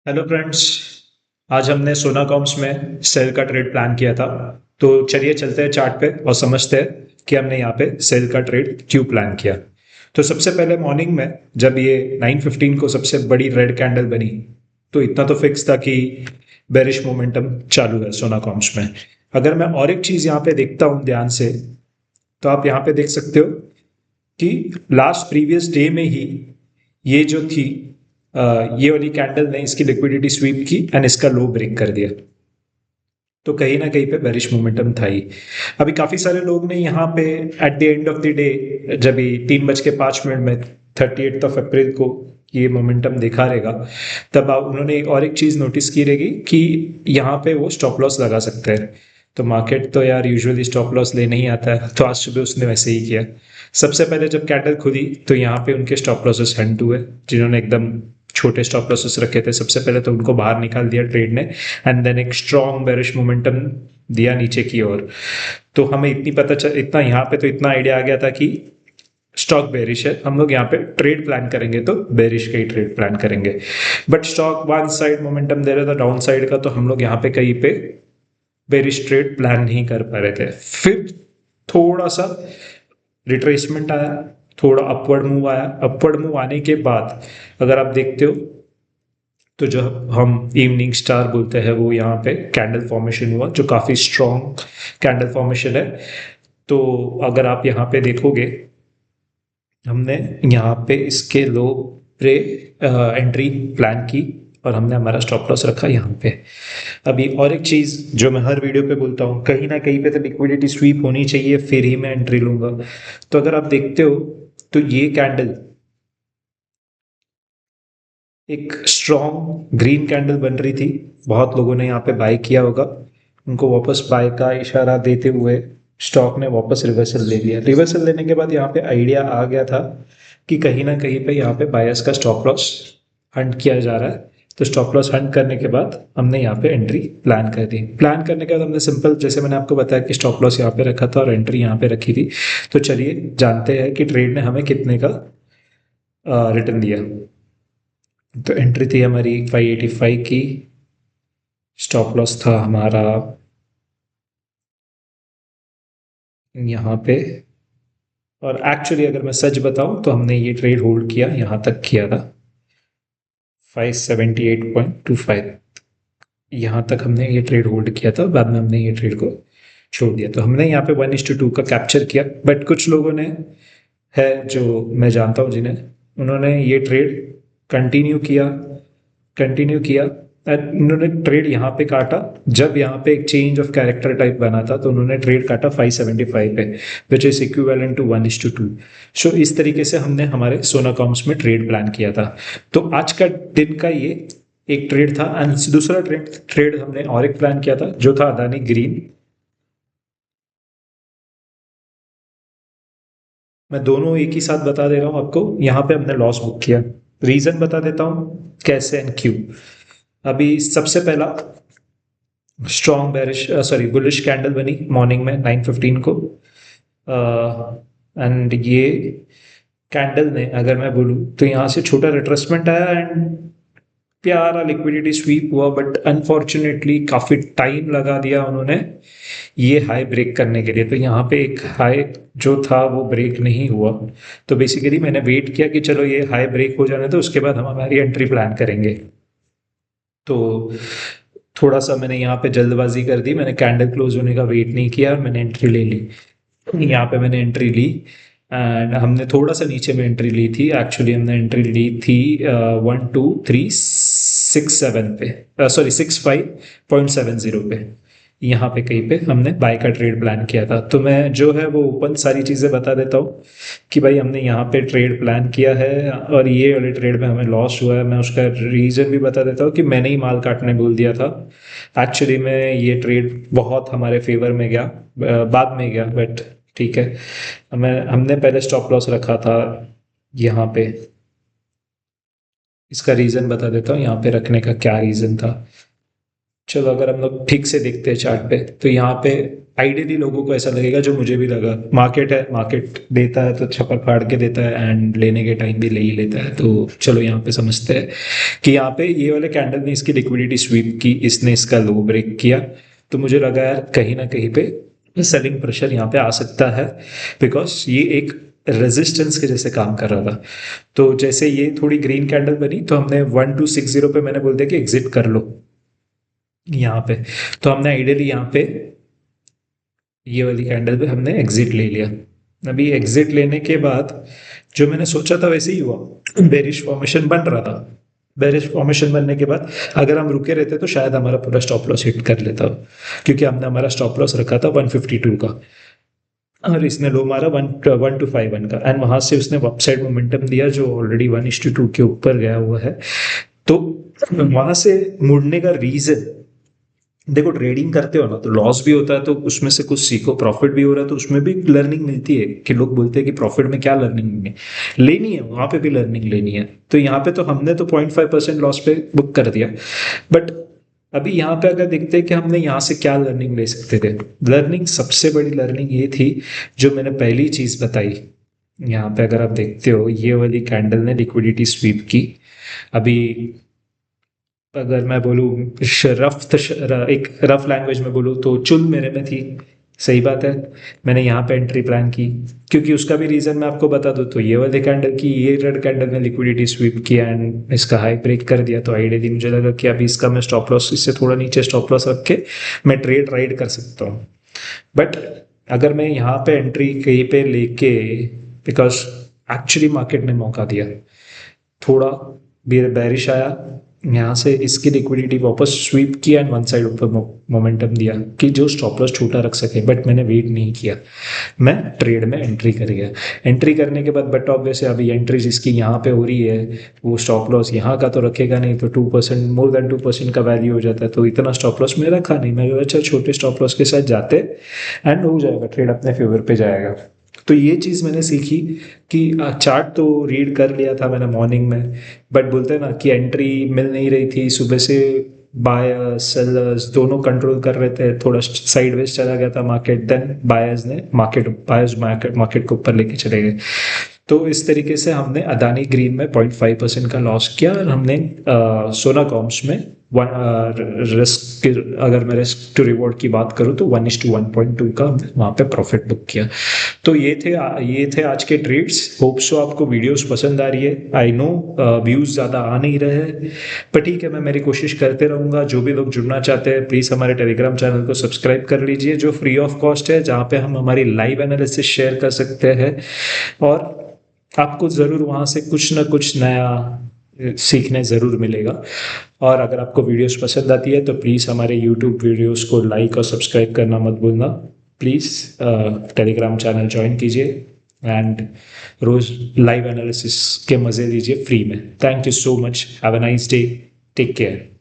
Hello friends. आज हमने सोना कॉम्स में सेल का ट्रेड प्लान किया था। तो चलिए चलते हैं चार्ट पे और समझते हैं कि हमने यहाँ पे सेल का ट्रेड क्यों प्लान किया। तो सबसे पहले मॉर्निंग में जब ये 9:15 को सबसे बड़ी रेड कैंडल बनी, तो इतना तो फिक्स था कि बेरिश मोमेंटम चालू है सोना कॉम्स में। अगर मैं और एक चीज यहाँ पे देखता हूँ ध्यान से, तो आप यहाँ पे देख सकते हो कि लास्ट प्रीवियस डे में ही ये जो थी ये वाली कैंडल ने इसकी लिक्विडिटी स्वीप की एंड इसका लो ब्रेक कर दिया। तो कहीं ना कहीं पे बेरिश मोमेंटम था ही। अभी काफी सारे लोग ने यहाँ पे at the end of the day, जब 3:05 में 38 अप्रैल को ये मोमेंटम देखा रहेगा, तब उन्होंने और एक चीज नोटिस की रहेगी कि यहाँ पे वो स्टॉप लॉस लगा सकते हैं। तो मार्केट तो यार यूजुअली स्टॉप लॉस लेने ही आता है, तो आज सुबह उसने वैसे ही किया। सबसे पहले जब कैंडल खुली तो यहाँ पे उनके स्टॉप लॉसेस हंट हुए, जिन्होंने एकदम छोटे स्टॉप लॉसेस रखे थे सबसे पहले तो उनको बाहर निकाल दिया ट्रेड ने, एंड देन एक स्ट्रॉन्ग बेरिश मोमेंटम दिया नीचे की ओर। तो हमें इतना यहाँ पे तो इतना आइडिया आ गया था कि स्टॉक बेरिश है, हम लोग यहाँ पे ट्रेड प्लान करेंगे तो बेरिश का ही ट्रेड प्लान करेंगे। But stock one side momentum दे रहा था डाउन साइड का, तो हम लोग यहाँ पे कहीं पे बेरिश ट्रेड प्लान नहीं कर पा रहे थे। फिर थोड़ा सा रिट्रेसमेंट आया, थोड़ा अपवर्ड मूव आया। अपवर्ड मूव आने के बाद अगर आप देखते हो तो जो हम इवनिंग स्टार बोलते हैं वो यहाँ पे कैंडल फॉर्मेशन हुआ, जो काफी स्ट्रॉन्ग कैंडल फॉर्मेशन है। तो अगर आप यहाँ पे देखोगे, हमने यहाँ पे इसके लो पे एंट्री प्लान की और हमने हमारा स्टॉप लॉस रखा यहाँ पे। अभी और एक चीज जो मैं हर वीडियो पे बोलता हूँ, कहीं ना कहीं पे तो लिक्विडिटी स्वीप होनी चाहिए फिर ही मैं एंट्री लूंगा। तो अगर आप देखते हो तो ये कैंडल एक स्ट्रॉन्ग ग्रीन कैंडल बन रही थी, बहुत लोगों ने यहाँ पे बाय किया होगा, उनको वापस बाय का इशारा देते हुए स्टॉक ने वापस रिवर्सल ले लिया। रिवर्सल लेने के बाद यहाँ पे आइडिया आ गया था कि कहीं ना कहीं पे यहाँ पे बायर्स का स्टॉप लॉस हंट किया जा रहा है। तो स्टॉप लॉस हंट करने के बाद हमने यहाँ पे एंट्री प्लान कर दी। प्लान करने के बाद हमने सिंपल, जैसे मैंने आपको बताया कि स्टॉप लॉस यहाँ पे रखा था और एंट्री यहाँ पे रखी थी। तो चलिए जानते हैं कि ट्रेड ने हमें कितने का रिटर्न दिया। तो एंट्री थी हमारी 585 की, स्टॉप लॉस था हमारा यहाँ पे। और एक्चुअली अगर मैं सच बताऊं तो हमने ये ट्रेड होल्ड किया, यहाँ तक किया था 578.25, यहाँ तक हमने ये ट्रेड होल्ड किया था। बाद में हमने ये ट्रेड को छोड़ दिया। तो हमने यहाँ पे 1:2 का कैप्चर किया। बट कुछ लोगों ने है जो मैं जानता हूँ जिन्हें, उन्होंने ये ट्रेड कंटिन्यू किया कंटिन्यू किया। उन्होंने ट्रेड यहाँ पे काटा, जब यहाँ पे एक चेंज ऑफ कैरेक्टर टाइप बना था तो उन्होंने ट्रेड काटा 575 पे, विच इज इक्विवेलेंट टू 1:2। सो इस तरीके से हमने हमारे सोना कॉम्स में ट्रेड प्लान किया था। तो आज का दिन का ये एक ट्रेड था। एंड दूसरा ट्रेड ट्रेड हमने और एक प्लान किया था जो था अदानी ग्रीन। मैं दोनों एक ही साथ बता दे रहा हूँ आपको। यहाँ पे हमने लॉस बुक किया, रीजन बता देता हूँ कैसे एंड क्यों। अभी सबसे पहला strong bearish sorry bullish candle बनी मॉर्निंग में 9:15 को। एंड ये कैंडल ने, अगर मैं बोलूँ तो यहाँ से छोटा रिट्रेसमेंट आया एंड प्यारा लिक्विडिटी स्वीप हुआ। बट अनफॉर्चुनेटली काफी टाइम लगा दिया उन्होंने ये हाई ब्रेक करने के लिए। तो यहाँ पे एक हाई जो था वो ब्रेक नहीं हुआ। तो बेसिकली मैंने वेट किया कि चलो ये हाई ब्रेक हो जाने तो उसके बाद हम हमारी एंट्री प्लान करेंगे। तो थोड़ा सा मैंने यहाँ पे जल्दबाजी कर दी, मैंने कैंडल क्लोज होने का वेट नहीं किया और मैंने एंट्री ले ली। यहाँ पे मैंने एंट्री ली एंड हमने थोड़ा सा नीचे में एंट्री ली थी। एक्चुअली हमने एंट्री ली थी 12367 पे, सॉरी 65.70 पे। यहाँ पे कहीं पे हमने बाय का ट्रेड प्लान किया था। तो मैं जो है वो ओपन सारी चीज़ें बता देता हूँ कि भाई हमने यहाँ पे ट्रेड प्लान किया है और ये वाले ट्रेड में हमें लॉस हुआ है। मैं उसका रीज़न भी बता देता हूँ कि मैंने ही माल काटने बोल दिया था। एक्चुअली में ये ट्रेड बहुत हमारे फेवर में गया, बाद में गया, बट ठीक है। हमने पहले स्टॉप लॉस रखा था यहाँ पे। इसका रीज़न बता देता हूँ यहाँ पे रखने का क्या रीज़न था। चलो अगर हम लोग ठीक से देखते हैं चार्ट पे, तो यहाँ पे आइडियली लोगों को ऐसा लगेगा, जो मुझे भी लगा, मार्केट है, मार्केट देता है तो छप्पर फाड़ के देता है एंड लेने के टाइम भी ले ही लेता है। तो चलो यहाँ पे समझते हैं कि यहाँ पे ये वाले कैंडल ने इसकी लिक्विडिटी स्वीप की, इसने इसका लो ब्रेक किया। तो मुझे लगा यार कहीं ना कहीं पे सेलिंग प्रेशर यहाँ पे आ सकता है, बिकॉज ये एक रेजिस्टेंस के जैसे काम कर रहा था। तो जैसे ये थोड़ी ग्रीन कैंडल बनी तो हमने 1260 पे मैंने बोल दिया कि एग्जिट कर लो यहाँ पे। तो हमने आइडियली यहाँ पे ये वाली कैंडल पे हमने एग्जिट ले लिया। अभी एग्जिट लेने के बाद जो मैंने सोचा था वैसे ही हुआ, बेरिश फॉर्मेशन बन रहा था। बेरिश फॉर्मेशन बनने के बाद अगर हम रुके रहते तो शायद हमारा पूरा स्टॉप लॉस हिट कर लेता, क्योंकि हमने हमारा स्टॉप लॉस रखा था 152 का, और इसने लो मारा 1251 का, एंड वहां से उसने अपसाइड मोमेंटम दिया जो ऑलरेडी 1:2 के ऊपर गया हुआ है। तो वहां से मुड़ने का रीजन, देखो ट्रेडिंग करते हो ना तो लॉस भी होता है, तो उसमें से कुछ सीखो, प्रॉफिट भी हो रहा है तो उसमें भी लर्निंग मिलती है। कि लोग बोलते हैं कि प्रॉफिट में क्या लर्निंग लेनी है, वहां पे भी लर्निंग लेनी है। तो यहाँ पे तो हमने तो 0.5% लॉस पे बुक कर दिया, बट अभी यहाँ पे अगर देखते हैं कि हमने यहाँ से क्या लर्निंग ले सकते थे, लर्निंग सबसे बड़ी लर्निंग ये थी जो मैंने पहली चीज बताई। यहाँ पे अगर आप देखते हो ये वाली कैंडल ने लिक्विडिटी स्वीप की। अभी अगर मैं बोलूँ एक रफ लैंग्वेज में बोलूँ तो चुल मेरे में थी, सही बात है। मैंने यहाँ पे एंट्री प्लान की, क्योंकि उसका भी रीजन मैं आपको बता दूँ तो ये वाले कैंडल की, ये रेड कैंडल ने लिक्विडिटी स्वीप किया एंड इसका हाई ब्रेक कर दिया। तो आइडियली मुझे लगा कि अभी इसका मैं स्टॉप लॉस, इससे थोड़ा नीचे स्टॉप लॉस रख के मैं ट्रेड राइड कर सकता हूँ। बट अगर मैं यहाँ पे एंट्री कहीं पे लेके, बिकॉज एक्चुअली मार्केट ने मौका दिया, थोड़ा बेरिश आया, यहाँ से इसकी लिक्विडिटी वापस स्वीप किया एंड वन साइड ऊपर मोमेंटम दिया कि जो स्टॉप लॉस छोटा रख सके, बट मैंने वेट नहीं किया, मैं ट्रेड में एंट्री कर गया। एंट्री करने के बाद बट ऑब्वियस अभी एंट्री जिसकी यहाँ पे हो रही है वो स्टॉप लॉस यहाँ का तो रखेगा नहीं, तो 2%, मोर देन 2% का वैल्यू हो जाता है। तो इतना स्टॉप लॉस मैं रखा नहीं, मैं अच्छा छोटे स्टॉप लॉस के साथ जाते एंड हो जाएगा, ट्रेड अपने फेवर पे जाएगा। तो ये चीज़ मैंने सीखी कि चार्ट तो रीड कर लिया था मैंने मॉर्निंग में, बट बोलते हैं ना कि एंट्री मिल नहीं रही थी सुबह से। बायर्स सेलर्स दोनों कंट्रोल कर रहे थे, थोड़ा साइडवेज चला गया था मार्केट, देन बायर्स मार्केट को ऊपर लेके चले गए। तो इस तरीके से हमने अदानी ग्रीन में 0.5% का लॉस किया, और हमने सोना कॉम्स में रिस्क, अगर मैं रिस्क टू रिवॉर्ड की बात करूँ तो 1:1.2 का वहाँ पे प्रॉफिट बुक किया। तो ये थे आज के ट्रेड्स। होप सो आपको वीडियोस पसंद आ रही है। आई नो व्यूज ज़्यादा आ नहीं रहे हैं, पर ठीक है, मैं मेरी कोशिश करते रहूँगा। जो भी लोग जुड़ना चाहते हैं प्लीज़ हमारे टेलीग्राम चैनल को सब्सक्राइब कर लीजिए, जो फ्री ऑफ कॉस्ट है, जहाँ पे हम हमारी लाइव एनालिसिस शेयर कर सकते हैं, और आपको ज़रूर वहाँ से कुछ ना कुछ नया सीखने ज़रूर मिलेगा। और अगर आपको वीडियोस पसंद आती है तो प्लीज़ हमारे यूट्यूब वीडियोस को लाइक और सब्सक्राइब करना मत भूलना। प्लीज़ टेलीग्राम चैनल ज्वाइन कीजिए एंड रोज़ लाइव एनालिसिस के मज़े लीजिए फ्री में। Thank you so much, have a nice day, take care.